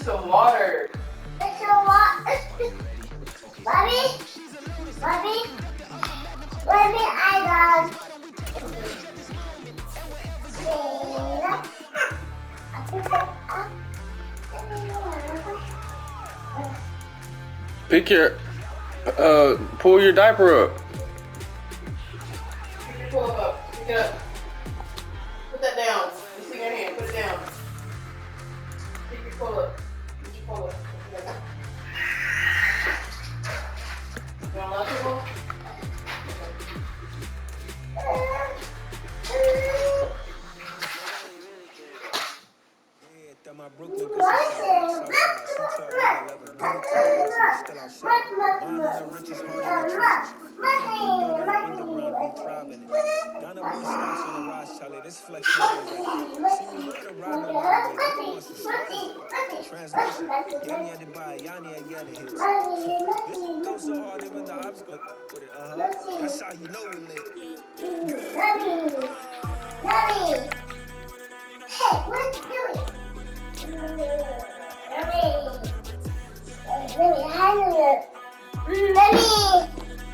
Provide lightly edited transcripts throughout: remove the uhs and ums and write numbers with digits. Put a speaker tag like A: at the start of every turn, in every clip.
A: some water.
B: It's some water. Mommy? Mommy? Mommy, I love.
C: Pick your, pull your diaper up.
A: Pull it up. Pick it up. Put that down. It's in your hand. Put it down. Pick your pull up. Put your pull up. You want lots of them?
B: That's how you know we lit. Hey, what are you doing?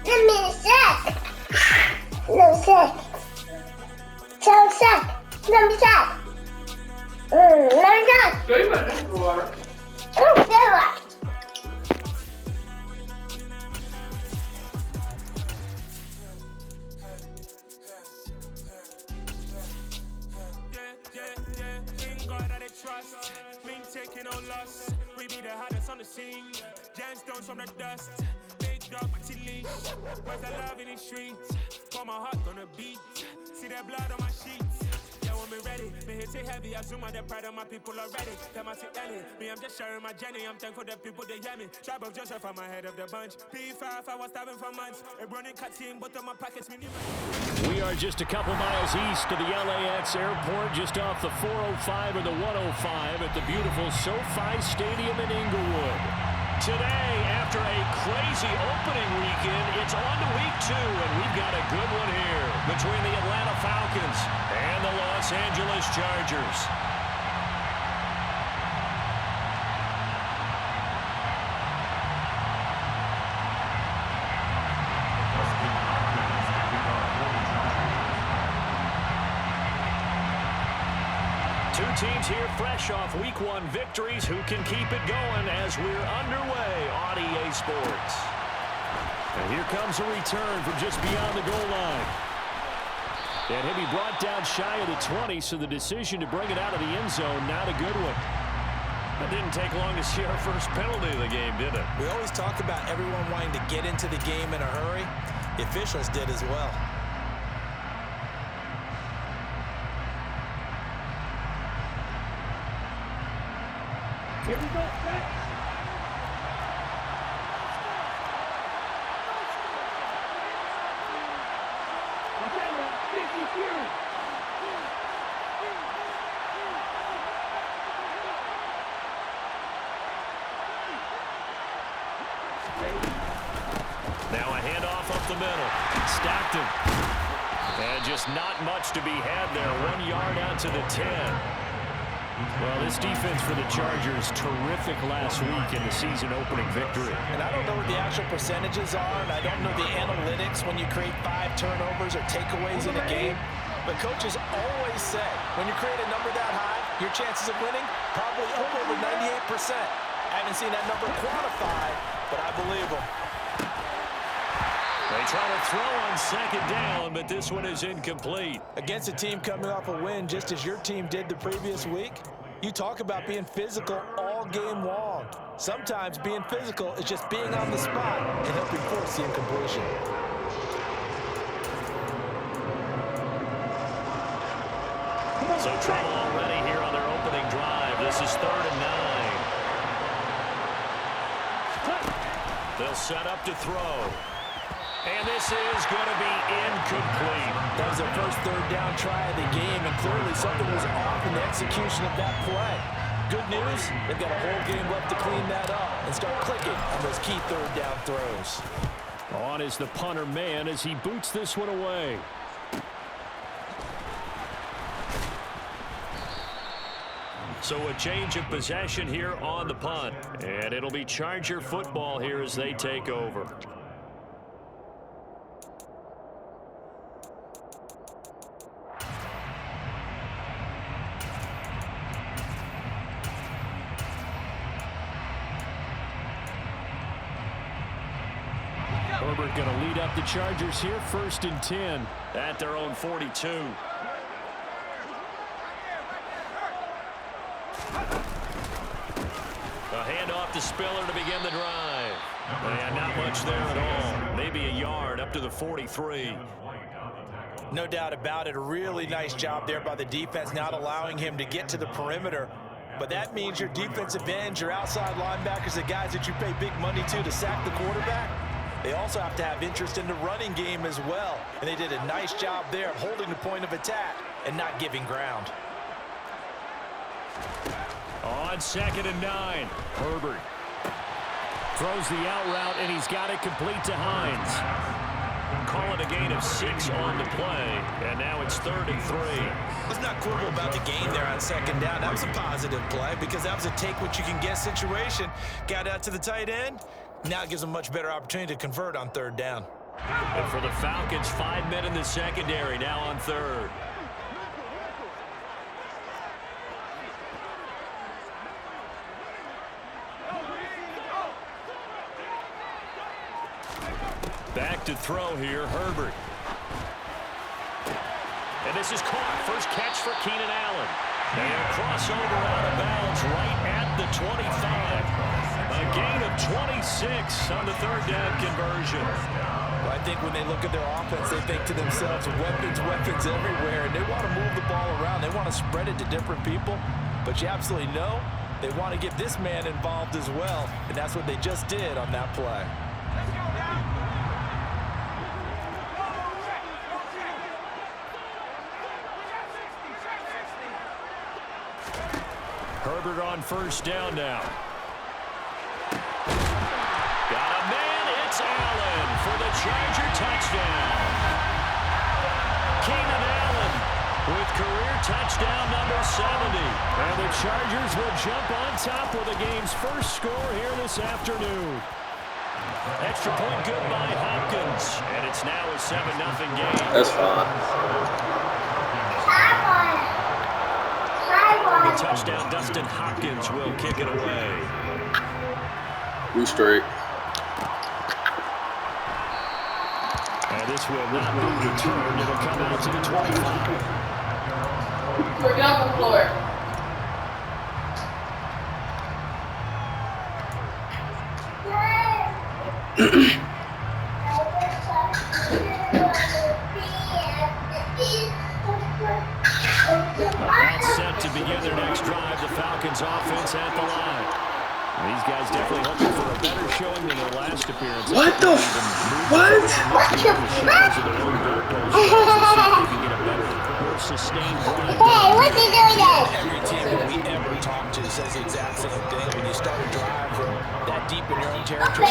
B: Let me sack. No sack. Tell sack. Let me sack. Let me sack.
A: Go ahead and put the water.
B: Oh, there are.
D: Taking no loss, we be the hottest on the scene. Gemstones from the dust, big dog with leash. Where's the love in the streets? Pour my heart on the beat. See that blood on my sheets. Yeah, when we ready, me hit it heavy. I zoom out the pride of my people already. Them I see Ellie, me I'm just sharing my journey. I'm thankful that people they hear me. Tribe of Joseph, I'm ahead of the bunch. P5, I was starving for months. A running cut team, but on my pockets,
E: We are just a couple miles east of the LAX airport, just off the 405 or the 105 at the beautiful SoFi Stadium in Inglewood. Today, after a crazy opening weekend, it's on to week 2, and we've got a good one here between the Atlanta Falcons and the Los Angeles Chargers. Two teams here fresh off Week 1 victories. Who can keep it going as we're underway on EA Sports? And here comes a return from just beyond the goal line. And he'll be brought down shy of the 20, so the decision to bring it out of the end zone, not a good one. It didn't take long to see our first penalty of the game, did it?
F: We always talk about everyone wanting to get into the game in a hurry. The officials did as well.
D: Here we go, back.
E: Now a handoff up the middle. Stacked him. And just not much to be had there. 1 yard out to the 10. Well, this defense for the Chargers, terrific last week in the season-opening victory.
F: And I don't know what the actual percentages are, and I don't know the analytics when you create 5 turnovers or takeaways in a game. But coaches always say, when you create a number that high, your chances of winning probably up over 98%. I haven't seen that number quantified, but I believe them.
E: They try to throw on second down, but this one is incomplete.
F: Against a team coming off a win just as your team did the previous week, you talk about being physical all game long. Sometimes being physical is just being on the spot and helping force the incompletion.
E: So trouble already here on their opening drive. This is 3rd and 9. They'll set up to throw. And this is going to be incomplete.
F: That was their first 3rd down try of the game, and clearly something was off in the execution of that play. Good news, they've got a whole game left to clean that up and start clicking on those key 3rd down throws.
E: On is the punter man as he boots this one away. So a change of possession here on the punt. And it'll be Charger football here as they take over. Herbert going to lead up the Chargers here, 1st and 10 at their own 42. A handoff to Spiller to begin the drive. And not much there at all. Maybe a yard up to the 43.
F: No doubt about it. A really nice job there by the defense, not allowing him to get to the perimeter. But that means your defensive ends, your outside linebackers, the guys that you pay big money to sack the quarterback, they also have to have interest in the running game as well. And they did a nice job there of holding the point of attack and not giving ground.
E: On 2nd and 9, Herbert throws the out route, and he's got it complete to Hines. Call it a gain of 6 on the play, and now it's 3rd and 3.
F: Let's not quibble about the gain there on 2nd down. That was a positive play because that was a take-what-you-can-get situation. Got out to the tight end. Now it gives them a much better opportunity to convert on 3rd down.
E: And for the Falcons, 5 men in the secondary, now on 3rd. Back to throw here, Herbert. And this is caught. First catch for Keenan Allen. And a crossover out of bounds right at the 25. A gain of 26 on the 3rd down conversion.
F: Well, I think when they look at their offense, they think to themselves, weapons, weapons everywhere. And they want to move the ball around. They want to spread it to different people. But you absolutely know they want to get this man involved as well. And that's what they just did on that play.
E: Herbert on 1st down now. Got a man, it's Allen for the Charger touchdown. Keenan Allen with career touchdown number 70. And the Chargers will jump on top with the game's first score here this afternoon. Extra point good by Hopkins. And it's now a 7-0 game.
C: That's fine.
E: The touchdown, Dustin Hopkins will kick it away.
C: We straight.
E: And this will not be returned. It'll come out to the 25.
A: Get off the floor.
E: About set to begin their next drive, the Falcons offense at the line. These guys definitely hoping for a better showing than their last appearance.
C: What the what?
B: Hey, what's he doing there?
F: Every team that we ever talk to says the exact same thing. When you start a drive from that deep in your own territory,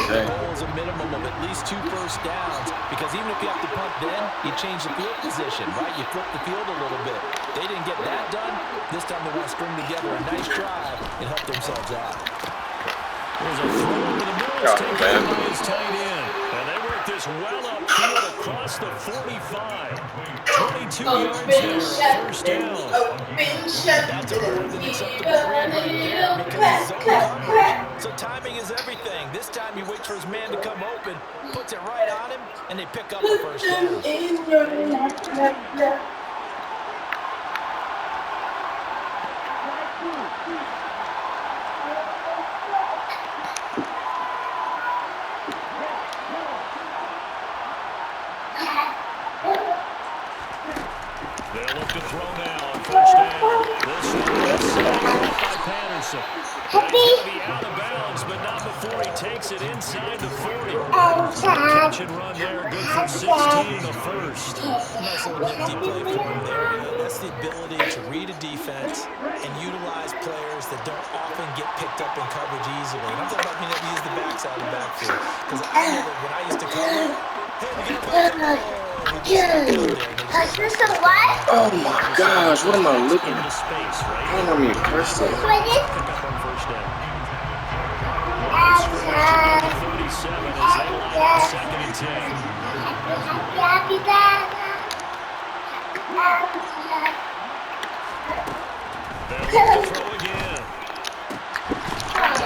F: the goal is a minimum of at least 2 first downs. Because even if you have to punt then, you change the field position, right? You flip the field a little bit. They didn't get that done. This time they want to string together a nice drive and help themselves out.
E: There's a throw over the middle. It's taken by his tight end. And they work this well upfield across the 45. 22 yards there, first down.
F: That's a more than acceptable run right there because it's zone coverage. So timing is everything. This time he waits for his man to come open, puts it right on him, and they pick up the first down.
E: They'll look to throw now on first down. This one is set by Patterson. He's going to be out of bounds, but not before he takes it inside the 40. Catch and run there, good for 16 in the first.
F: Nice little nifty play for him there. That's the ability to read a defense and utilize players that don't often get picked up in coverage easily. And I'm talking about being able to use the backside of the backfield. Because I know that when I used to cover,
C: Oh my gosh, what am I looking at? How am I being pressed up?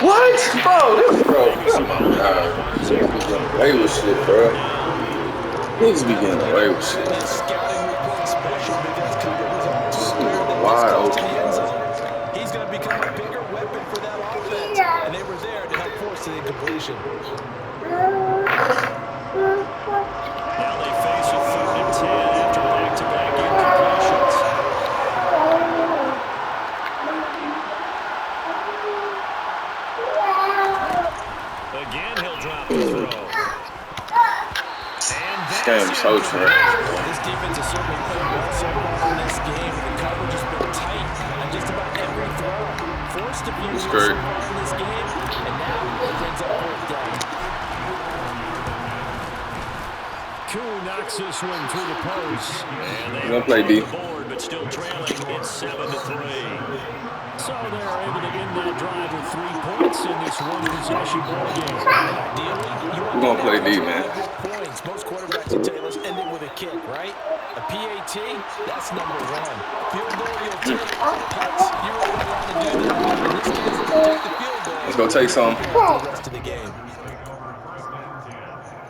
C: What? Bro, this bro. Oh my god. Niggas be getting away with shit, bro. Niggas be getting away with shit. Wide open.
F: He's going to become a bigger weapon for that offense. And they were there to help force the incompletion.
E: Now they face a 3rd and 10 after back-to-back incompletions. Again, he'll drop the throw.
C: This game is so trash.
F: This defense has certainly played well so far in this game. The coverage has been tight on just about every throw. Forced to be so far in this game, and now it brings up 4th down.
E: Koo knocks this one through the post. And they
C: gonna play D.
E: board, but still trailing. It's 7-3. So they're able to end that drive with 3 points in this one-possession ball game.
C: We're gonna play D, man.
F: Points. Most quarterbacks will tell you, let's end it with a kick, right? A PAT, that's number 1. Field goal, you'll take. Putts, you really want to do that. In this case, let's take the field goal.
C: Let's go take some.
F: The rest of the game.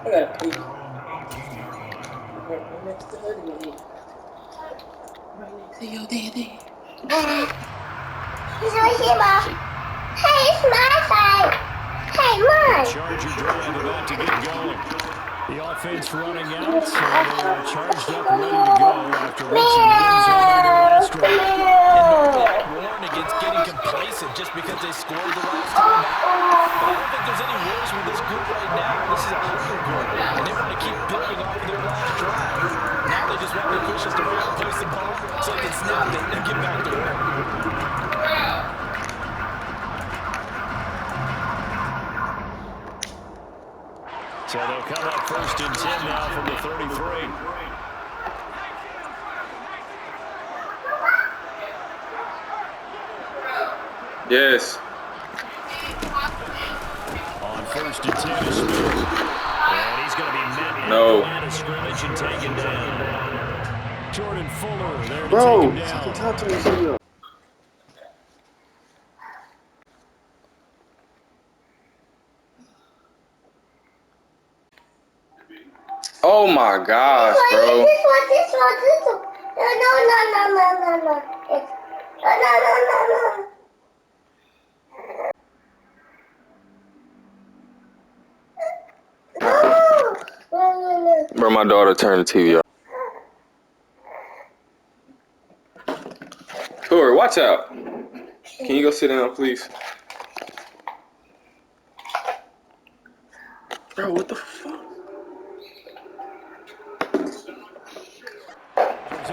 A: I gotta pee. Right next to her daddy. Right next to your daddy.
B: He's right here, Mom. Hey, it's my side. Hey, Mom.
E: Charger drive about to get going. The offense running out, so they're charged up and ready to go after reaching the end zone on their last drive.
F: And warned against getting complacent just because they scored the last time out. But I don't think there's any worries with this group right now. This is a hunger group, and they want to keep building off of their last drive. Now they just want the officials to really place the ball so they can snap it and get back to work.
E: So they'll come up 1st and 10 now from the 33.
C: Yes.
E: On 1st and 10 is Smith. And he's going to be met at the line of scrimmage and taken down. Jordan Fuller there to take him down.
C: Talk to me. Oh my gosh, bro.
B: This one. No. No.
C: Bro, my daughter turned the TV off. Tori, watch out. Can you go sit down, please? Bro, what the fuck?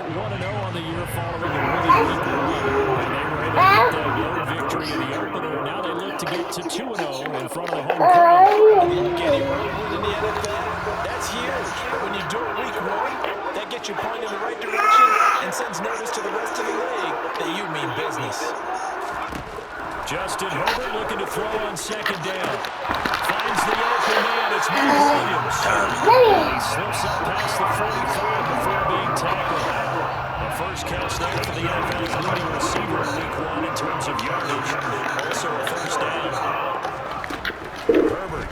E: 1-0 on the year following a winning week 1. And they were able to get that road victory in the opener. Now they look to get to 2-0 in front of the home crowd.
F: Look, any road win in the NFL, that's huge. But when you do it week 1, that gets you pointed in the right direction and sends notice to the rest of the league that you mean business.
E: Justin Herbert looking to throw on 2nd down. Finds the open man. It's Mike Williams. He slips up past the 45 before being tackled. The first catch there for the NFL's leading receiver in week 1 in terms of yardage. Also a 1st down. Herbert.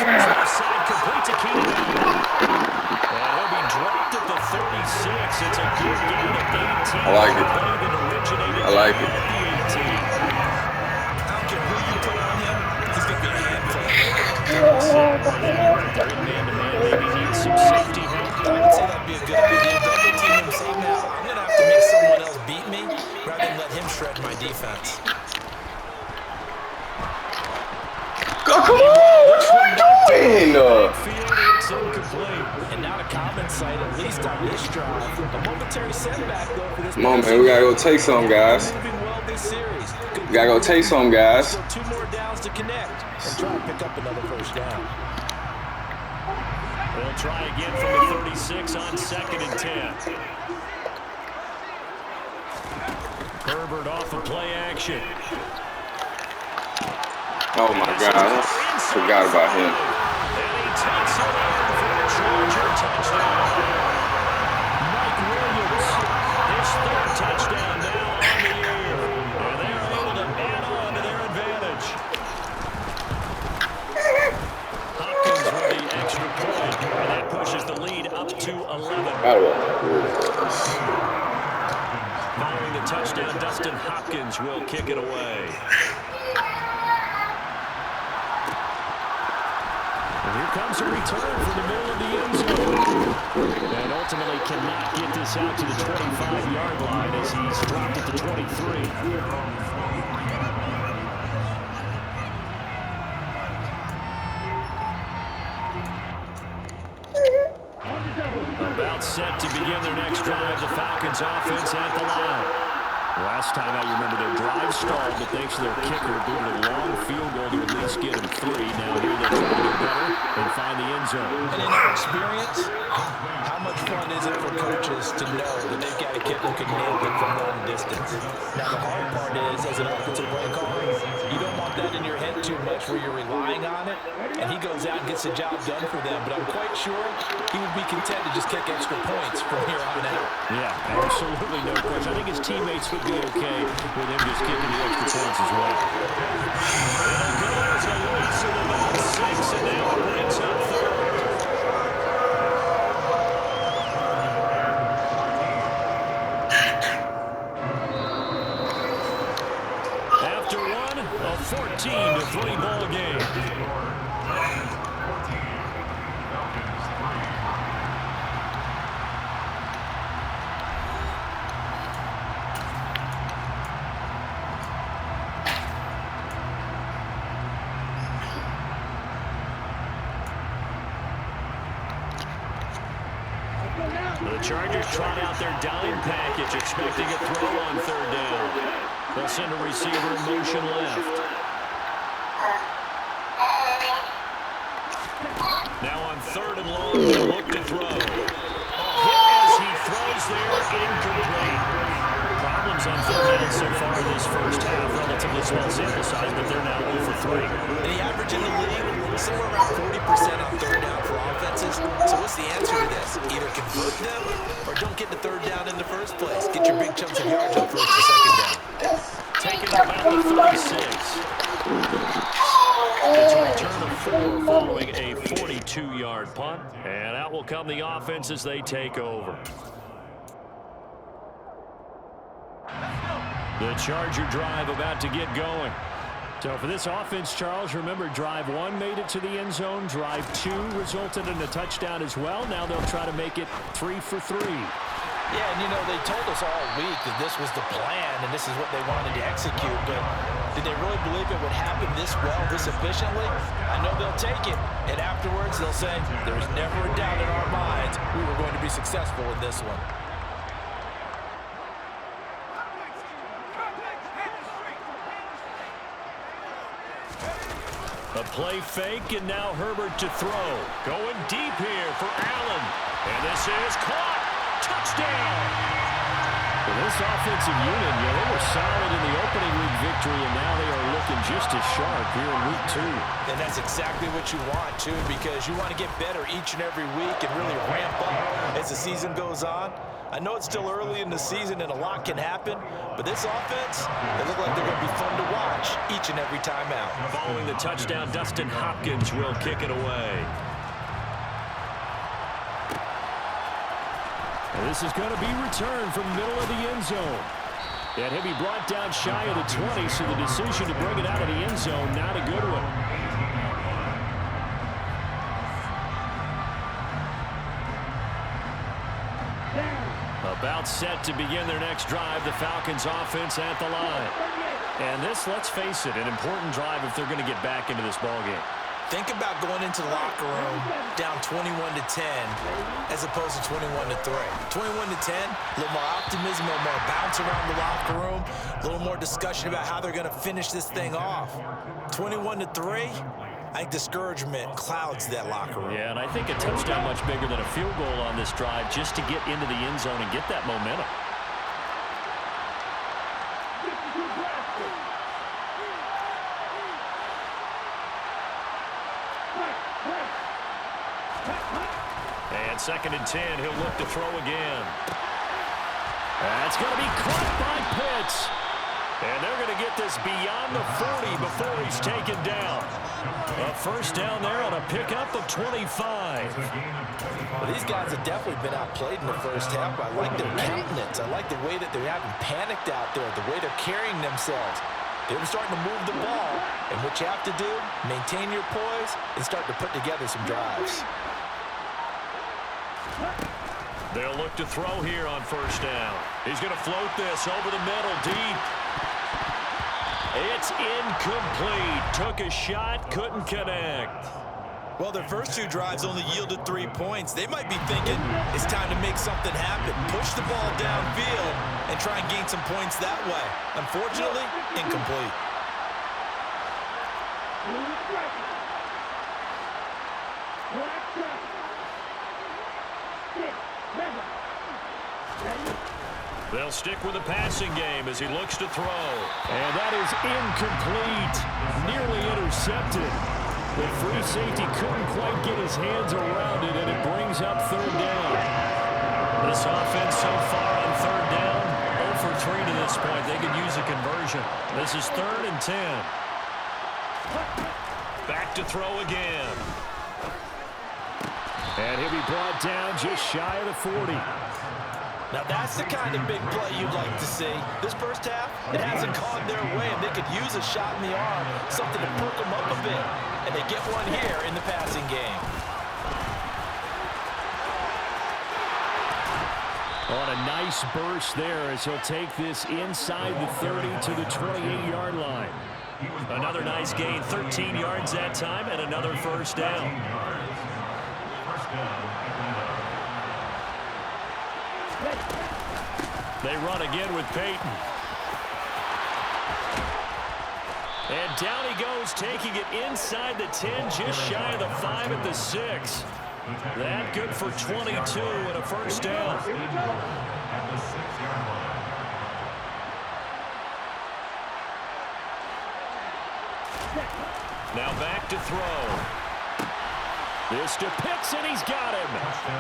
E: Left side complete to Keenan Allen. And he'll be dropped at the 36. It's a good gain of 18.
C: I like it. I like it.
E: Maybe need some safety help.
F: I would say that'd be a good idea. Double team him, say now. I'm going to have to make someone else beat me rather than let him shred my defense.
C: Oh, come on! What are you doing?
F: And now to compensate, at least on this drive. A momentary setback, though, for this.
C: Come on, man. We got to go take some, guys.
F: Moving well this series.
C: You gotta go take some, guys.
F: Still 2 more downs to connect and try to pick up another first down.
E: They'll try again from the 36 on 2nd and 10. Herbert off of play action.
C: Oh my God, I forgot about him.
E: And he takes it in for a Charger touchdown. Mike Williams, his 3rd touchdown now on the year. And they're able to add on to their advantage. Hopkins with the extra point, and that pushes the lead up to 11. Following the touchdown, Dustin Hopkins will kick it away. And here comes a return from the middle of the end zone. And ultimately cannot get this out to the 25-yard line as he's dropped it to 23. About set to begin their next drive, the Falcons offense at the line. Last time I remember their drive stalled, but thanks to their kicker, booted a long field goal to at least get them 3. Now here they're trying to do better and find the end zone.
F: And in our experience, how much fun is it for coaches to know that they've got a kicker who can nail it from long distance? Now the hard part is, as an offensive play caller, you don't want that in your head too much where you're relying on it, and he goes out and gets the job done for them. But I'm quite sure he would be content to just kick extra points from here on out.
E: Yeah, absolutely no question. I think his teammates would be okay with him just kicking the extra points as well. It'll go as a loss of about 6, and now it brings up 3rd. After one, a 14-3 ball game. The Chargers trot out their dime package, expecting a throw on 3rd down. They'll send a receiver in motion left. Now on 3rd and long, they'll look to throw. Hit as he throws there, incomplete. Problems on 3rd down so far in this first half. Relatively small sample size, but they're now 0 for 3.
F: The average in the league, somewhere around 40% on 3rd down for offenses. So what's the answer to this? Either convert them or don't get the 3rd down in the first place. Get your big chunks of yards on 1st or 2nd down.
E: Taking about the 36. It's a return of 4 following a 42-yard punt. And out will come the offense as they take over. The Charger drive about to get going. So for this offense, Charles, remember drive 1 made it to the end zone. Drive 2 resulted in a touchdown as well. Now they'll try to make it 3 for 3.
F: Yeah, and you know, they told us all week that this was the plan and this is what they wanted to execute, but did they really believe it would happen this well, this efficiently? I know they'll take it, and afterwards they'll say, there's never a doubt in our minds we were going to be successful in this one.
E: A play fake, and now Herbert to throw. Going deep here for Allen. And this is caught. Touchdown! Well, this offensive unit, they were solid in the opening week victory, and now they are looking just as sharp here in week 2.
F: And that's exactly what you want, too, because you want to get better each and every week and really ramp up as the season goes on. I know it's still early in the season and a lot can happen, but this offense, they look like they're going to be fun to watch each and every time out.
E: Following the touchdown, Dustin Hopkins will kick it away. And this is going to be returned from the middle of the end zone. And he'll be brought down shy of the 20, so the decision to bring it out of the end zone, not a good one. About set to begin their next drive, the Falcons offense at the line. And this, let's face it, an important drive if they're going to get back into this ballgame.
F: Think about going into the locker room down 21-10 as opposed to 21-3. 21-10, a little more optimism, a little more bounce around the locker room, a little more discussion about how they're going to finish this thing off. 21-3, I think discouragement clouds that locker room.
E: Yeah, and I think a touchdown much bigger than a field goal on this drive just to get into the end zone and get that momentum. And 2nd and 10, he'll look to throw again. That's going to be caught by Pitts. And they're going to get this beyond the 40 before he's taken down. A first down there on a pickup of 25.
F: Well, these guys have definitely been outplayed in the first half. I like their countenance. I like the way that they haven't panicked out there, the way they're carrying themselves. They're starting to move the ball. And what you have to do, maintain your poise and start to put together some drives.
E: They'll look to throw here on first down. He's going to float this over the middle, deep. It's incomplete. Took a shot, couldn't connect.
F: Well, their first 2 drives only yielded 3 points. They might be thinking it's time to make something happen. Push the ball downfield and try and gain some points that way. Unfortunately, incomplete.
E: They'll stick with the passing game as he looks to throw. And that is incomplete. Nearly intercepted. The free safety couldn't quite get his hands around it, and it brings up 3rd down. This offense so far on 3rd down, 0 for 3 to this point. They could use a conversion. This is 3rd and 10. Back to throw again. And he'll be brought down just shy of the 40.
F: Now that's the kind of big play you'd like to see. This first half, it hasn't gone their way, and they could use a shot in the arm, something to perk them up a bit. And they get one here in the passing game.
E: On a nice burst there as he'll take this inside the 30 to the 28-yard line. Another nice gain, 13 yards that time, and another first down. They run again with Peyton. And down he goes, taking it inside the 10, just shy of the 5 at the 6. That good for 22 and a first down. Now back to throw. This to Pitts, and he's got him.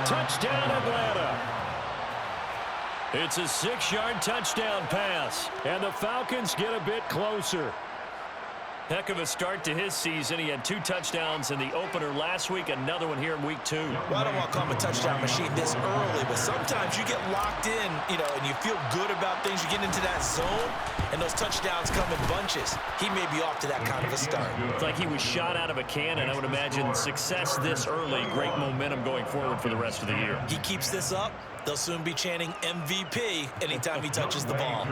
E: Touchdown, Atlanta. It's a 6-yard touchdown pass, and the Falcons get a bit closer. Heck of a start to his season. He had 2 touchdowns in the opener last week, another one here in week 2.
F: Well, I don't want to call him a touchdown machine this early, but sometimes you get locked in, and you feel good about things. You get into that zone, and those touchdowns come in bunches. He may be off to that kind of a start.
E: It's like he was shot out of a cannon. I would imagine success this early, great momentum going forward for the rest of the year.
F: He keeps this up, they'll soon be chanting MVP anytime he touches the ball.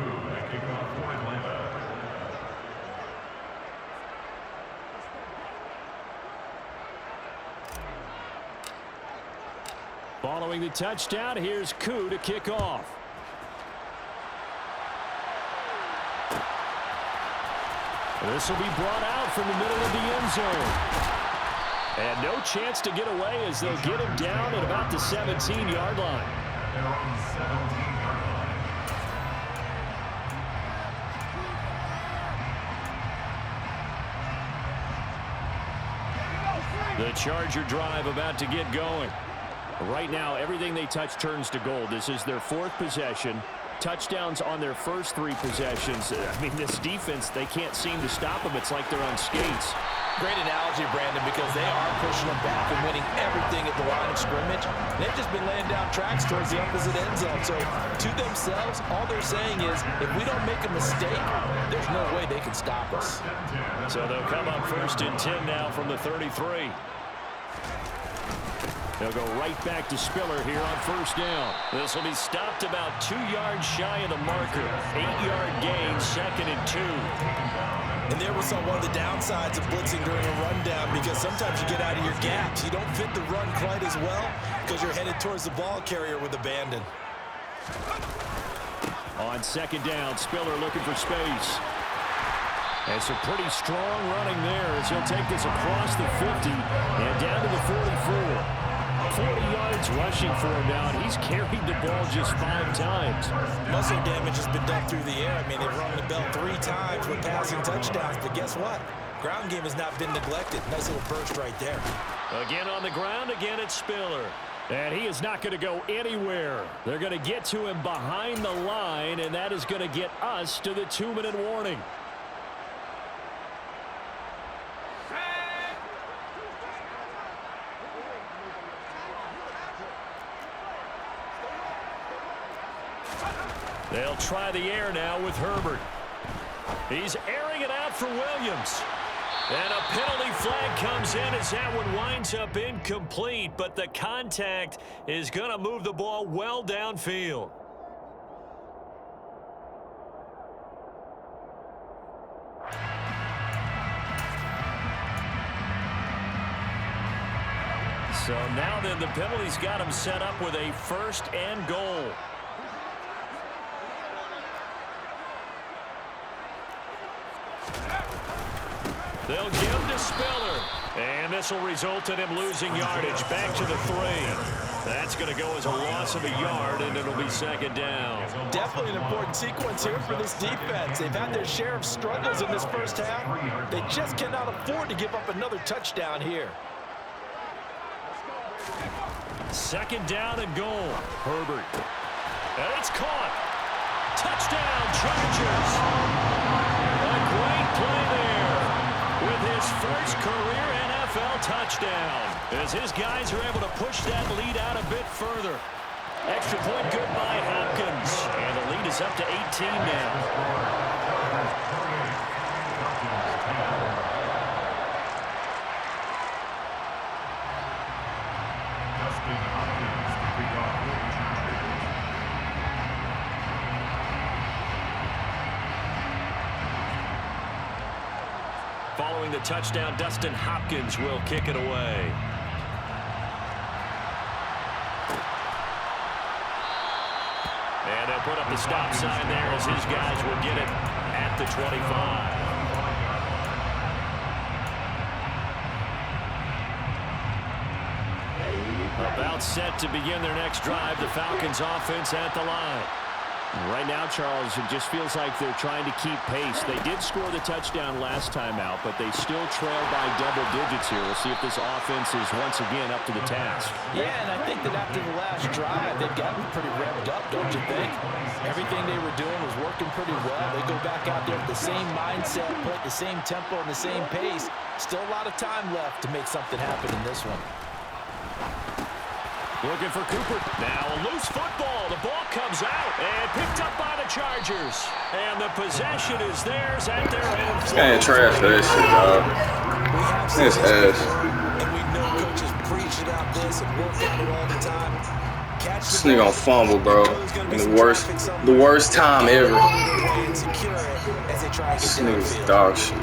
E: Following the touchdown, here's Koo to kick off. This will be brought out from the middle of the end zone. And no chance to get away as they'll get him down at about the 17-yard line. The Charger drive about to get going. Right now, everything they touch turns to gold. This is their 4th possession. Touchdowns on their first 3 possessions. I mean, this defense, they can't seem to stop them. It's like they're on skates.
F: Great analogy, Brandon, because they are pushing them back and winning everything at the line of scrimmage. They've just been laying down tracks towards the opposite end zone. So, to themselves, all they're saying is, if we don't make a mistake, there's no way they can stop us.
E: So they'll come up 1st and 10 now from the 33. They'll go right back to Spiller here on first down. This will be stopped about 2 yards shy of the marker. 8-yard gain, 2nd and 2.
F: And there was one of the downsides of blitzing during a rundown, because sometimes you get out of your gaps. You don't fit the run quite as well because you're headed towards the ball carrier with abandon.
E: On second down, Spiller looking for space. And some pretty strong running there as he'll take this across the 50 and down to the 44. 40 yards rushing for him now, and he's carried the ball just 5 times.
F: Muscle damage has been done through the air. I mean, they've rung the bell 3 times with passing touchdowns, but guess what? Ground game has not been neglected. Nice little burst right there.
E: Again on the ground, again it's Spiller. And he is not going to go anywhere. They're going to get to him behind the line, and that is going to get us to the 2-minute warning. They'll try the air now with Herbert. He's airing it out for Williams. And a penalty flag comes in as that one winds up incomplete, but the contact is going to move the ball well downfield. So now then the penalty's got him set up with a 1st and goal. They'll give to Spiller. And this will result in him losing yardage. Back to the 3. That's going to go as a loss of a yard, and it'll be 2nd down.
F: Definitely an important sequence here for this defense. They've had their share of struggles in this first half. They just cannot afford to give up another touchdown here.
E: 2nd down and goal. Herbert. And it's caught. Touchdown, Chargers. A great play there with his first career NFL touchdown, as his guys are able to push that lead out a bit further. Extra point good by Hopkins, and the lead is up to 18 now. Following the touchdown, Dustin Hopkins will kick it away. And they'll put up the stop sign there as his guys will get it at the 25. About set to begin their next drive, the Falcons offense at the line. Right now, Charles, it just feels like they're trying to keep pace. They did score the touchdown last time out, but they still trail by double digits here. We'll see if this offense is once again up to the task.
F: Yeah, and I think that after the last drive, they've gotten pretty revved up, don't you think? Everything they were doing was working pretty well. They go back out there with the same mindset, play at the same tempo and the same pace. Still a lot of time left to make something happen in this one.
E: Looking for Cooper. Now a loose football. The ball comes out and picked up by the Chargers. And the possession is theirs at their own.
C: This guy ain't trash for that shit, dog. This ass.
F: And we know coaches preach about this and work on it all the time.
C: This nigga on fumble, bro. In the worst time ever. This nigga's dog shit.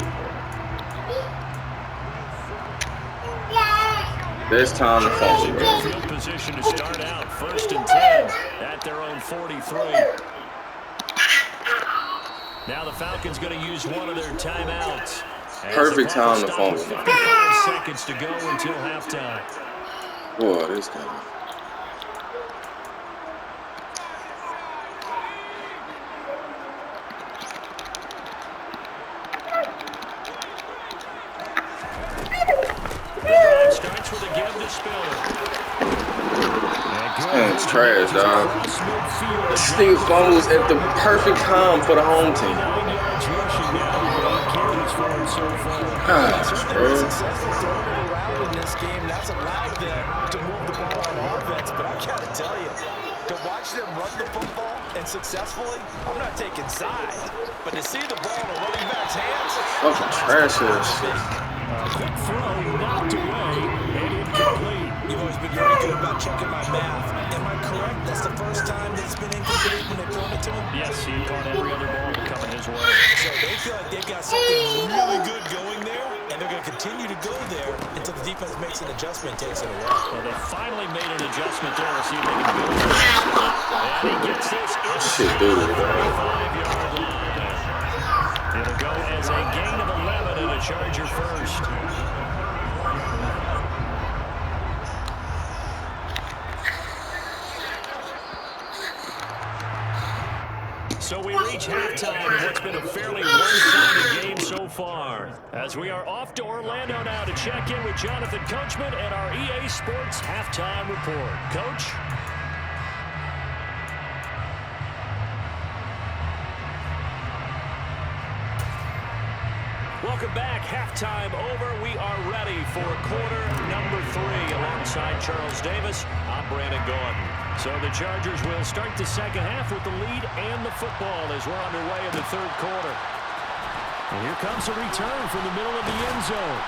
C: Best time to fumble, bro.
E: Field position to start out. 1st and 10 at their own 43. Now the Falcons going to use one of their timeouts.
C: Perfect time to fumble.
E: 55 seconds to go until halftime.
C: Boy, this guy.
E: Starts with a give to Spiller.
C: It's trash, dog. This nigga fumbles at the perfect time for the home team. Gosh, bro.
F: In this game, that's allowed them to move the ball on offense, but I gotta tell you, to watch them run the football and successfully, I'm not taking sides, but to see the ball in a running back's hands,
C: Fucking trash ass.
E: Quick throw, knocked away, and incomplete.
F: You've always been very good about checking my math. Am I correct? That's the first time that it's been incomplete when they've thrown it to him?
E: Yes, he caught every other ball coming his way.
F: So They feel like they've got something really good going there, and they're going to continue to go there until the defense makes an adjustment, takes it away.
E: Well, they finally made an adjustment there. We'll see if they can build this. And he gets this inside the 35-yard line. It'll go as a gain of 11 and a Charger first. So we reach halftime in what's been a fairly one-sided game so far. As we are off to Orlando now to check in with Jonathan Coachman and our EA Sports Halftime Report. Coach? Welcome back. Halftime over. We are ready for quarter number 3. Alongside Charles Davis, I'm Brandon Gordon. So the Chargers will start the second half with the lead and the football as we're underway in the third quarter. And here comes a return from the middle of the end zone.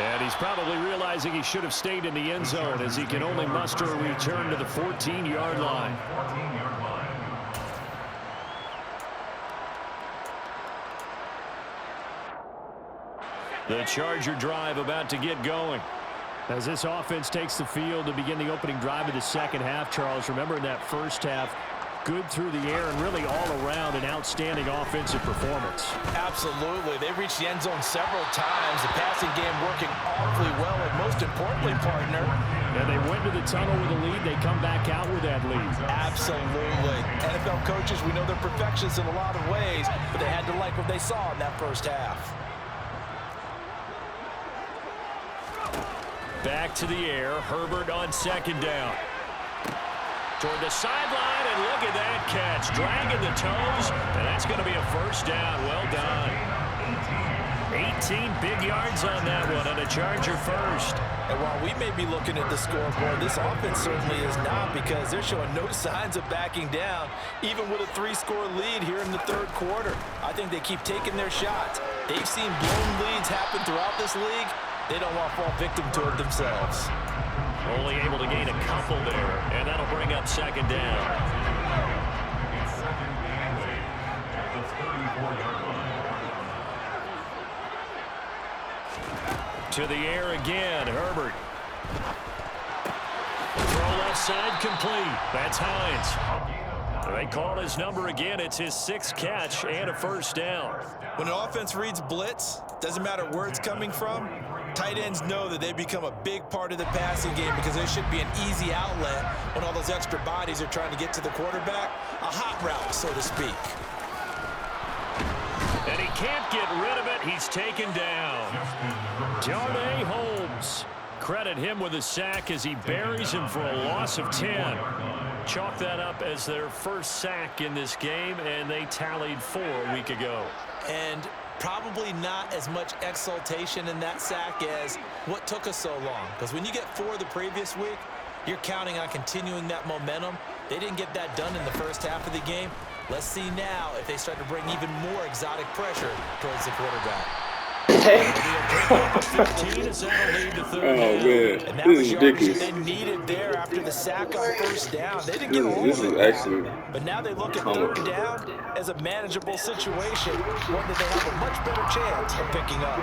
E: And he's probably realizing he should have stayed in the end zone as he can only muster a return to the 14-yard line. The Charger drive about to get going. As this offense takes the field to begin the opening drive of the second half, Charles, remember in that first half, good through the air and really all around an outstanding offensive performance.
F: Absolutely. They reached the end zone several times. The passing game working awfully well, and most importantly, partner.
E: And they went to the tunnel with a lead. They come back out with that lead.
F: Absolutely. NFL coaches, we know they're perfectionists in a lot of ways, but they had to like what they saw in that first half.
E: Back to the air. Herbert on second down. Toward the sideline, and look at that catch. Dragging the toes, and that's going to be a first down. Well done. 18 big yards on that one, and a Charger first.
F: And while we may be looking at the scoreboard, this offense certainly is not, because they're showing no signs of backing down, even with a 3-score lead here in the third quarter. I think they keep taking their shots. They've seen blown leads happen throughout this league. They don't want to fall victim to it themselves.
E: Only able to gain a couple there, and that'll bring up second down. To the air again, Herbert. Throw left side complete. That's Hines. They call his number again. It's his 6th catch and a first down.
F: When an offense reads blitz, doesn't matter where it's coming from, tight ends know that they become a big part of the passing game, because there should be an easy outlet when all those extra bodies are trying to get to the quarterback. A hot route, so to speak.
E: And he can't get rid of it. He's taken down. Darnay Holmes. Credit him with a sack as he buries him for a loss of 10. Chalk that up as their first sack in this game, and they tallied 4 a week ago.
F: And probably not as much exultation in that sack as what took us so long. Because when you get 4 the previous week, you're counting on continuing that momentum. They didn't get that done in the first half of the game. Let's see now if they start to bring even more exotic pressure towards the quarterback.
C: Oh man, this is ridiculous.
F: They needed there after the sack on first down. They didn't get all
C: This
F: of
C: is
F: it.
C: actually,
F: But now they look at third down as a manageable situation, one that they have a much better chance of picking up.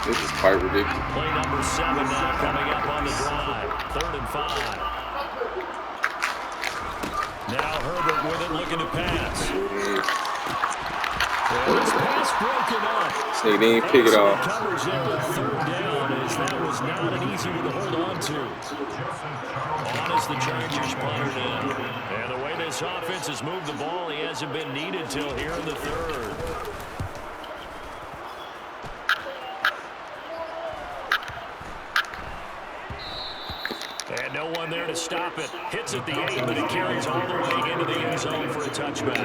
C: this is quite ridiculous.
E: Play number 7 now coming up on the drive. 3rd and 5. Now Herbert with it, looking to pass. And this pass broken up.
C: So they didn't pick it off.
E: Covers it with 3rd down, as that was not an easy one to hold on to. On as the Chargers punted in. And the way this offense has moved the ball, he hasn't been needed till here in the 3rd. And no one there to stop it. Hits at the 8, but it carries all the way into the end zone for a touchback.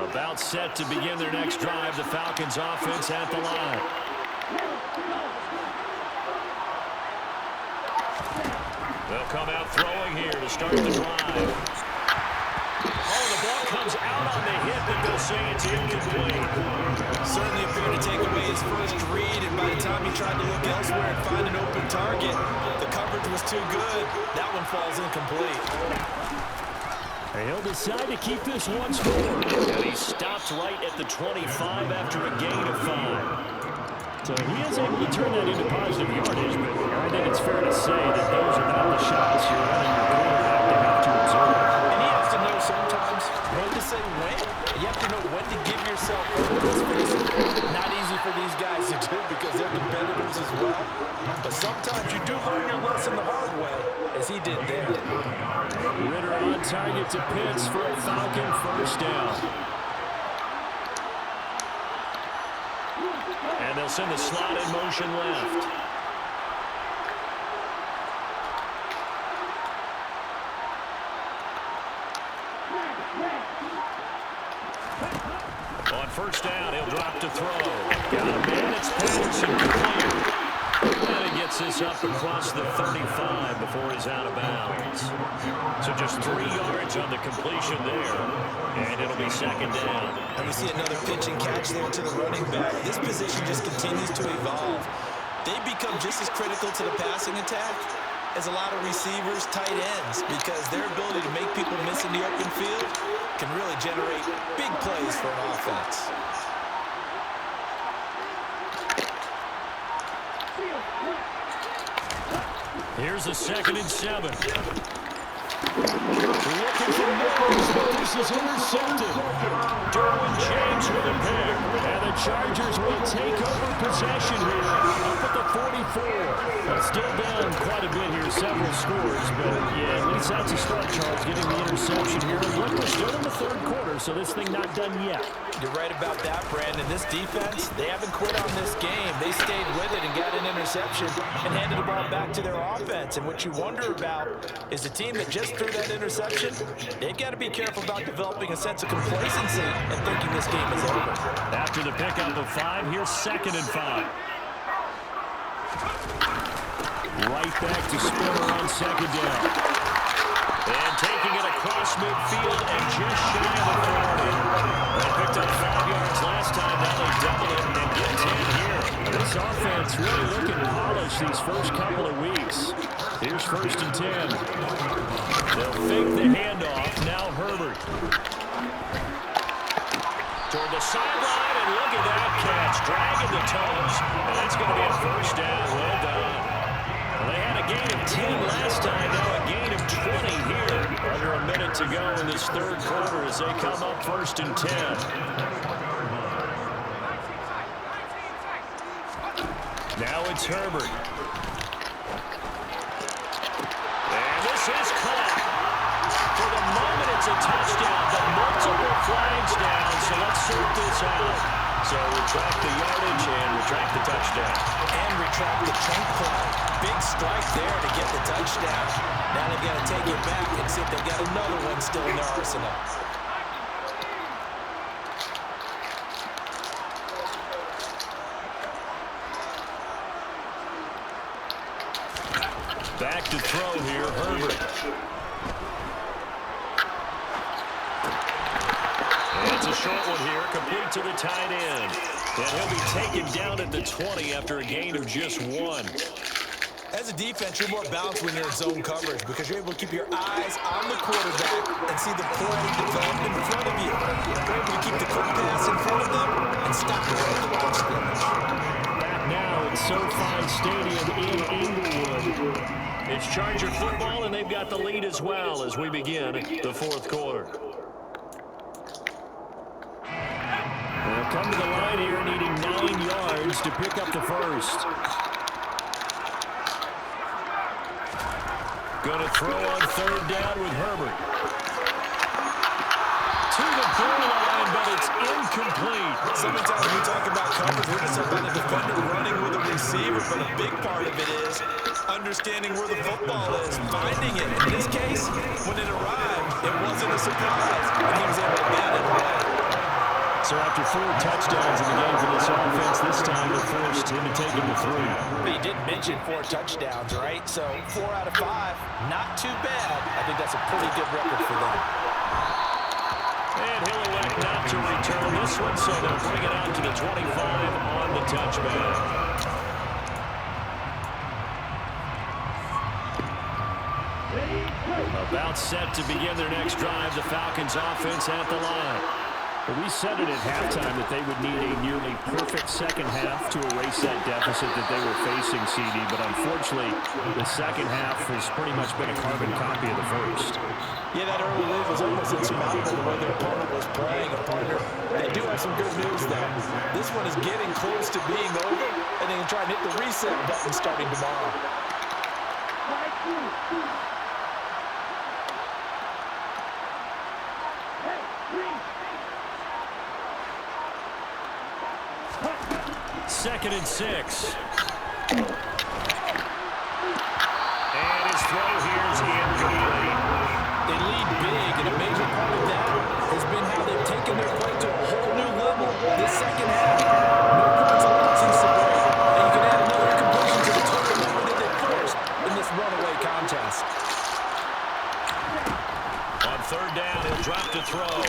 E: About set to begin their next drive. The Falcons offense at the line. They'll come out throwing here to start the drive. Oh, the ball comes out on the hit, but they'll say it's incomplete.
F: Certainly appeared to take away his first read, and by the time he tried to look elsewhere and find an open target. The coverage was too good. That one falls incomplete.
E: And he'll decide to keep this once more. And he stopped right at the 25 after a gain of 5. So he is able to turn that into positive yardage, but I think it's fair to say that those are not the shots you're wanting your quarterback to have to absorb.
F: And he has to know sometimes, I hate to say when, you have to know when to give yourself over. Let's face it, not easy for these guys to do because they're competitors as well. But sometimes you do learn your lesson the hard way, as he did there.
E: Ritter on target to Pitts for a Falcon first down. And they'll send the slot in motion left. On first down, he'll drop to throw. Got a man, it's Patterson complete. And he gets this up across the 35 before he's out of bounds. So just 3 yards on the completion there. And it'll be second down.
F: And we see another pitch and catch there to the running back. This position just continues to evolve. They become just as critical to the passing attack as a lot of receivers, tight ends, because their ability to make people miss in the open field can really generate big plays for an offense.
E: Here's a 2nd and 7. Looking for Mills, but this is intercepted. Derwin James with a pick. And the Chargers will take over possession here up at the 44. It's still down quite a bit here, several scores. But, yeah, at least that's a start, Charles, getting the interception here. And look, we're still in the 3rd quarter, so this thing not done yet.
F: You're right about that, Brandon. This defense, they haven't quit on this game. They stayed with it and got an interception and handed the ball back to their offense. And what you wonder about is the team that just threw that interception, they've got to be careful about developing a sense of complacency and thinking this game is over.
E: After the pickup of 5, here's 2nd and 5. Right back to Spiller on 2nd down. And taking it across midfield and just shy of the 40. They picked up 5 yards last time. Now they double it and get 10 here. This offense really looking polished these first couple of weeks. Here's 1st and 10. They'll fake the handoff. Now Herbert. Toward the sideline, and look at that catch. Dragging the toes. And that's going to be a 1st down. Well done. Well, they had a gain of 10 last time. Now a gain of 20 here. Under a minute to go in this 3rd quarter as they come up 1st and 10. Now it's Herbert. And this is caught. For the moment, it's a touchdown, but multiple flags down, so let's sort this out. So retract the yardage and retract the touchdown.
F: And retract the chunk play. Big strike there to get the touchdown. Now they've got to take it back and see if they've got another one still in their arsenal.
E: Back to throw here, Herbert. And it's a short one here, complete to the tight end. And he'll be taken down at the 20 after a gain of just 1.
F: As a defense, you're more balanced when you're in zone coverage because you're able to keep your eyes on the quarterback and see the play develop in front of you. You're able to keep the quick pass in front of them and stop the run at the line scrimmage.
E: Back now at SoFi Stadium in Inglewood. It's Charger football, and they've got the lead as well as we begin the 4th quarter. They'll come to the line here needing 9 yards to pick up the 1st. Going to throw on 3rd down with Herbert. To the goal line, but it's incomplete.
F: Sometimes when we talk about coverage, we're just about a defender running with a receiver, but a big part of it is understanding where the football is, finding it. In this case, when it arrived, it wasn't a surprise, and he was able to bat it away.
E: So after 4 touchdowns in the game for this offense, this time they're forced him to take him to 3.
F: But you did mention 4 touchdowns, right? So 4 out of 5, not too bad. I think that's a pretty good record for them.
E: And he'll elect not to return this one, so they'll bring it out to the 25 on the touchback. About set to begin their next drive, the Falcons offense at the line. Well, we said it at halftime that they would need a nearly perfect second half to erase that deficit that they were facing, CD. But unfortunately, the second half has pretty much been a carbon copy of the first.
F: Yeah, that early lead was almost insurmountable the way their opponent was playing. A partner, they do have some good news, though. This one is getting close to being over, and they can try and hit the reset button starting tomorrow.
E: Second and 6. And his throw here is incomplete.
F: They lead big, and a major part of that has been how they've taken their play to a whole new level this second half. No points allowed since the break, and you can add another completion to the total number that they forced in this runaway contest.
E: On third down, he'll drop to throw.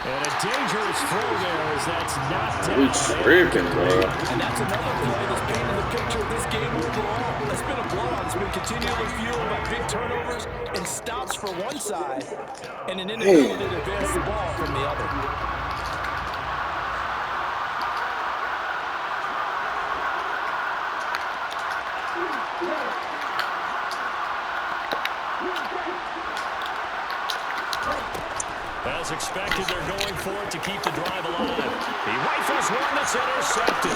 E: And a dangerous throw there as that's knocked down.
C: We tripping, bro.
F: And that's another play that's painting the picture of this game overall. It's been a blowout. It's been continually fueled by big turnovers and stops for one side and an inability to advance the ball from the other.
E: As expected, they're going for it to keep the drive alive. He rifles one that's intercepted.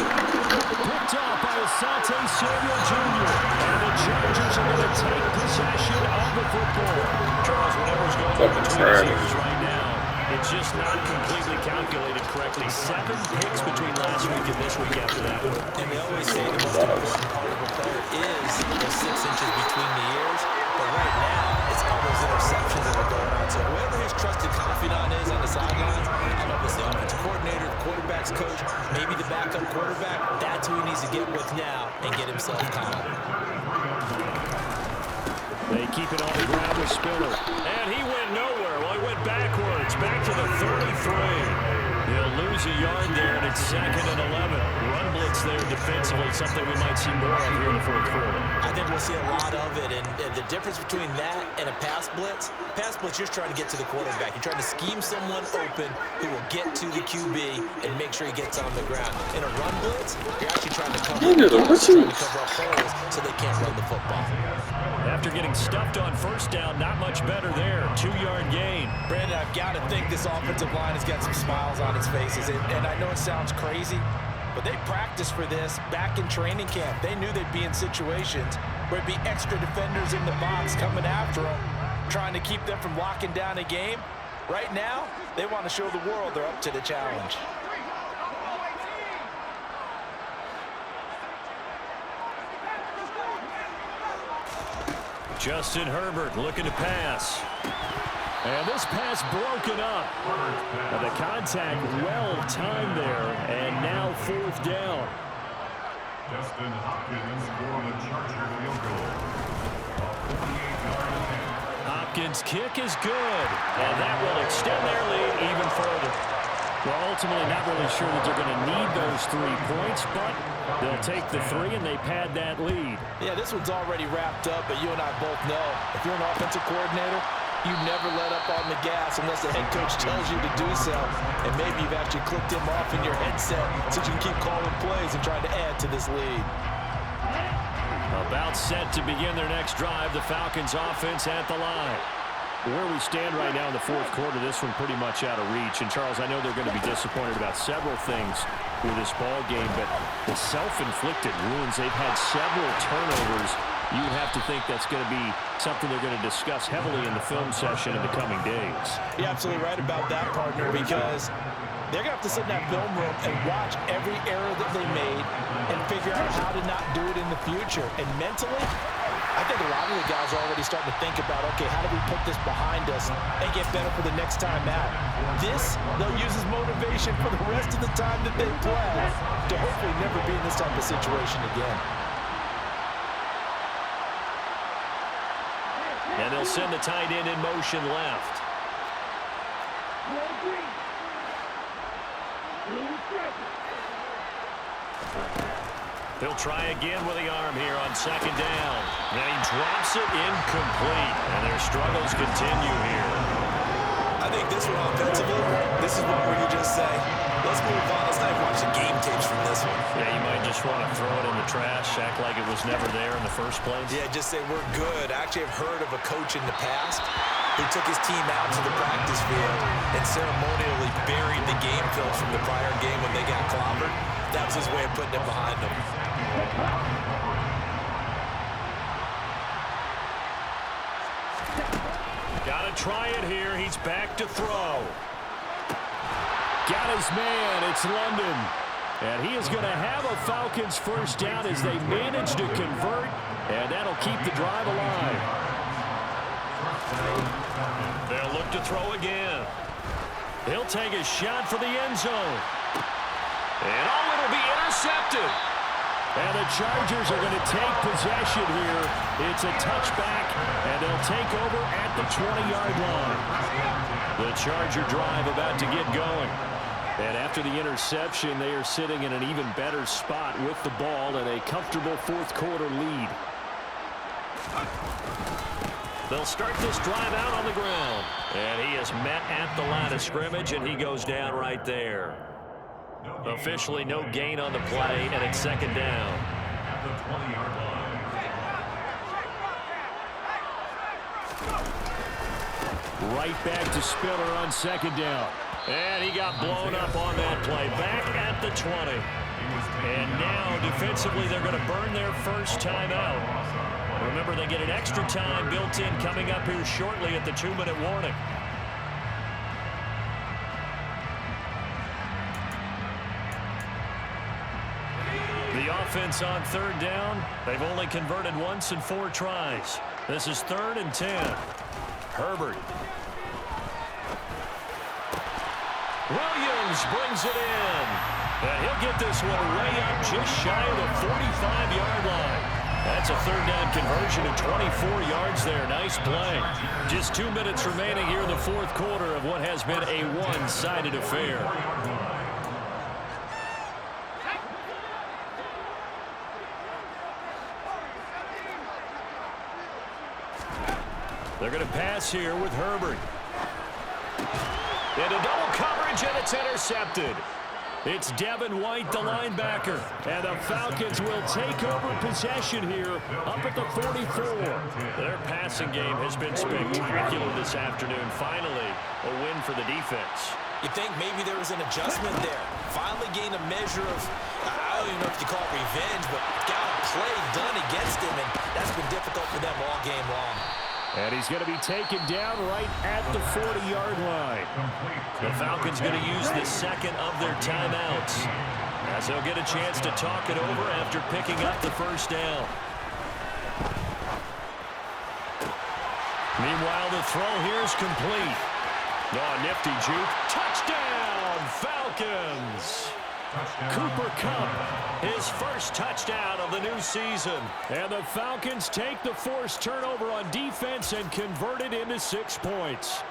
E: Picked off by Asante Samuel Jr. And the Chargers are going to take possession of the football. Charles, whatever's going on between the ears right now, it's just not completely calculated correctly. 7 picks between last week and this week after that.
F: And we always say the most important part of a player is those 6 inches between the ears. But right now, it's all those interceptions that are going on. So whoever his trusted confidant is on the sidelines, I don't know if it's the offensive coordinator, the quarterback's coach, maybe the backup quarterback, that's who he needs to get with now and get himself calm.
E: They keep it on the ground with Spiller. And he went nowhere. Well, he went backwards, back to the 33. He'll lose a yard there, and it's 2nd and 11. Run blitz there defensively, something we might see more of here in the fourth quarter.
F: I think we'll see a lot of it, and the difference between that and a pass blitz, you're trying to get to the quarterback. You're trying to scheme someone open who will get to the QB and make sure he gets on the ground. In a run blitz, you're actually trying to cover up holes so they can't run the football.
E: After getting stuffed on first down, not much better there. 2-yard gain.
F: Brandon, I've got to think this offensive line has got some smiles on its faces. And I know it sounds crazy, but they practiced for this back in training camp. They knew they'd be in situations where it'd be extra defenders in the box coming after them, trying to keep them from locking down a game. Right now, they want to show the world they're up to the challenge.
E: Justin Herbert looking to pass. And this pass broken up. And the contact well timed there. And now 4th down.
G: Justin Hopkins for the Charger field goal.
E: Hopkins' kick is good. And that will extend their lead even further. Well, ultimately not really sure that they're going to need those 3 points, but they'll take the 3 and they pad that lead.
F: Yeah, this one's already wrapped up, but you and I both know if you're an offensive coordinator, you never let up on the gas unless the head coach tells you to do so. And maybe you've actually clicked him off in your headset so you can keep calling plays and trying to add to this lead.
E: About set to begin their next drive, the Falcons offense at the line. Where we stand right now in the fourth quarter, this one pretty much out of reach. And, Charles, I know they're going to be disappointed about several things with this ball game, but the self-inflicted wounds, they've had several turnovers. You have to think that's going to be something they're going to discuss heavily in the film session in the coming days.
F: You're absolutely right about that, partner, because they're going to have to sit in that film room and watch every error that they made and figure out how to not do it in the future. And mentally, I think a lot of the guys are already starting to think about, okay, how do we put this behind us and get better for the next time out? This, they'll use as motivation for the rest of the time that they play to hopefully never be in this type of situation again.
E: And they'll send the tight end in motion left. They'll try again with the arm here on second down. And he drops it incomplete. And their struggles continue here.
F: I think this one offensively, this is one where you just say, let's move on. Let's not even watch the game tapes from this one.
E: Yeah, you might just want to throw it in the trash, act like it was never there in the first place.
F: Yeah, just say we're good. I actually have heard of a coach in the past who took his team out to the practice field and ceremonially buried the game film from the prior game when they got clobbered. That was his way of putting it behind them.
E: Got to try it here. He's back to throw. Got his man. It's London. And he is going to have a Falcons first down as they manage to convert. And that'll keep the drive alive. They'll look to throw again. He'll take a shot for the end zone. And oh, it'll be intercepted. And the Chargers are going to take possession here. It's a touchback, and they'll take over at the 20-yard line. The Charger drive about to get going. And after the interception, they are sitting in an even better spot with the ball and a comfortable fourth-quarter lead. They'll start this drive out on the ground. And he is met at the line of scrimmage, and he goes down right there. Officially no gain on the play, and it's second down.
G: At the 20-yard line.
E: Right back to Spiller on second down. And he got blown up on that play. Back at the 20. And now, defensively, they're going to burn their first time out. Remember, they get an extra time built in coming up here shortly at the 2-minute warning. The offense on third down, they've only converted once in 4 tries. This is 3rd and 10. Herbert. Williams brings it in. And he'll get this one way up just shy of the 45-yard line. That's a third down conversion of 24 yards there. Nice play. Just 2 minutes remaining here in the fourth quarter of what has been a one-sided affair. They're going to pass here with Herbert. Into double coverage, and it's intercepted. It's Devin White, the linebacker. And the Falcons will take over possession here up at the 44. Their passing game has been spectacular this afternoon. Finally, a win for the defense.
F: You think maybe there was an adjustment there. Finally gained a measure of, I don't even know if you call it revenge, but got a play done against him, and that's been difficult for them all game long.
E: And he's going to be taken down right at the 40-yard line. The Falcons going to use the second of their timeouts, as they'll get a chance to talk it over after picking up the first down. Meanwhile, the throw here is complete. Oh, nifty juke. Touchdown, Falcons! Cooper Kupp, his first touchdown of the new season. And the Falcons take the forced turnover on defense and convert it into 6 points.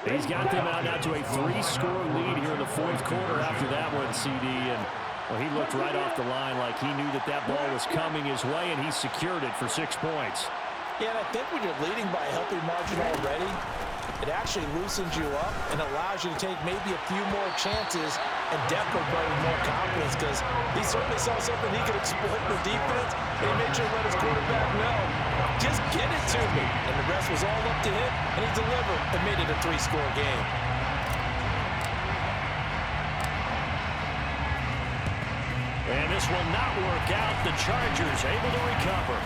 E: He's got them out now to a 3-score lead here in the fourth quarter after that one, CD. And well, he looked right off the line like he knew that that ball was coming his way, and he secured it for 6 points.
F: Yeah, and I think when you're leading by a healthy margin already, it actually loosens you up and allows you to take maybe a few more chances and definitely play with more confidence, because he certainly saw something he could exploit in the defense, and he made sure to let his quarterback know, just get it to me. And the rest was all up to him, and he delivered and made it a 3-score game.
E: And this will not work out. The Chargers able to recover.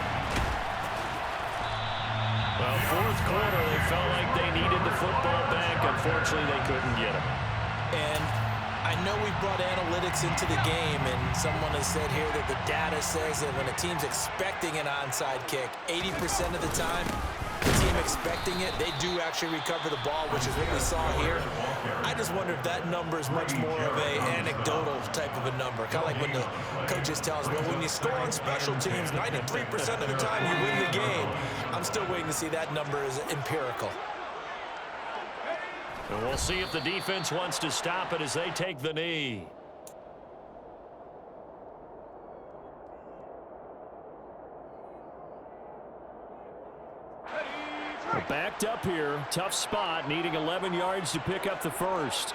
E: Well, fourth quarter, they felt like they needed the football back. Unfortunately, they couldn't get it.
F: And I know we brought analytics into the game, and someone has said here that the data says that when a team's expecting an onside kick, 80% of the time, the team expecting it, they do actually recover the ball, which is what we saw here. I just wonder if that number is much more of a anecdotal type of a number. Kind of like when the coaches tell us, well, when you score on special teams, 93% of the time you win the game. I'm still waiting to see that number is empirical.
E: And we'll see if the defense wants to stop it as they take the knee. Backed up here. Tough spot. Needing 11 yards to pick up the first.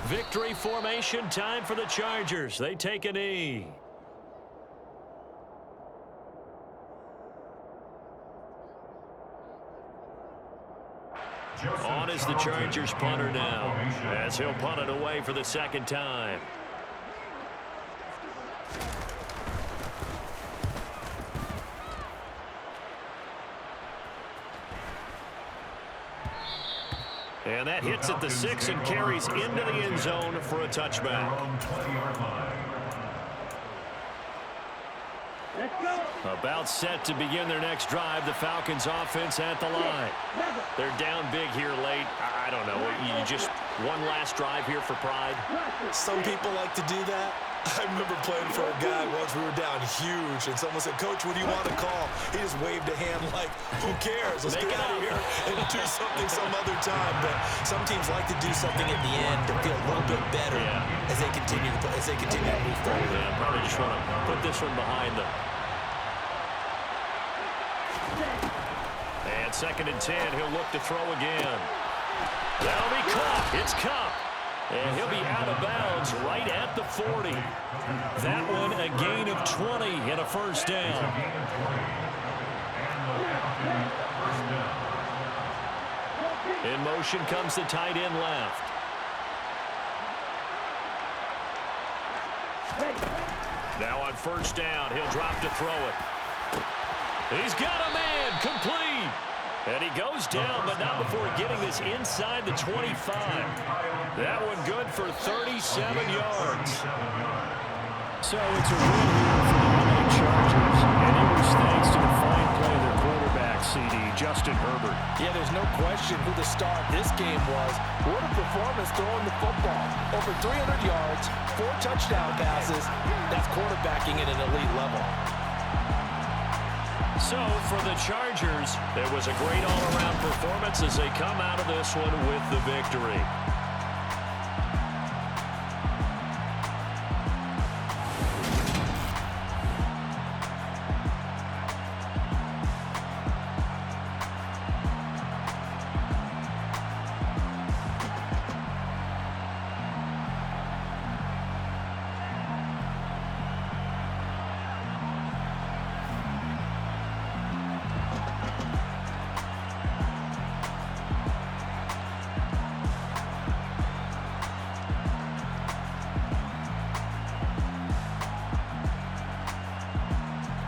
E: Victory formation. Time for the Chargers. They take a knee. On is the Chargers punter now, as he'll punt it away for the second time. And that hits at the 6 and carries into the end zone for a touchback. About set to begin their next drive. The Falcons offense at the line. They're down big here late. I don't know. You just one last drive here for pride.
F: Some people like to do that. I remember playing for a guy once. We were down huge, and someone said, "Coach, what do you want to call?" He just waved a hand like, "Who cares? Let's get out of here and do something some other time." But some teams like to do something at the end to feel a little bit better as they continue to move forward.
E: Yeah, probably just want to put this one behind them. And 2nd and 10, he'll look to throw again. That'll be caught. It's Cup. And he'll be out of bounds right at the 40. That one a gain of 20 and a first down. In motion comes the tight end left. Now on first down, he'll drop to throw it. He's got a man, complete. And he goes down, but not before getting this inside the 25. That one good for 37 yards. So it's a win here for the LA Chargers. And it was thanks to the fine play of their quarterback, CD, Justin Herbert.
F: Yeah, there's no question who the star of this game was. What a performance throwing the football. Over 300 yards, 4 touchdown passes. That's quarterbacking at an elite level.
E: So, for the Chargers, it was a great all-around performance as they come out of this one with the victory.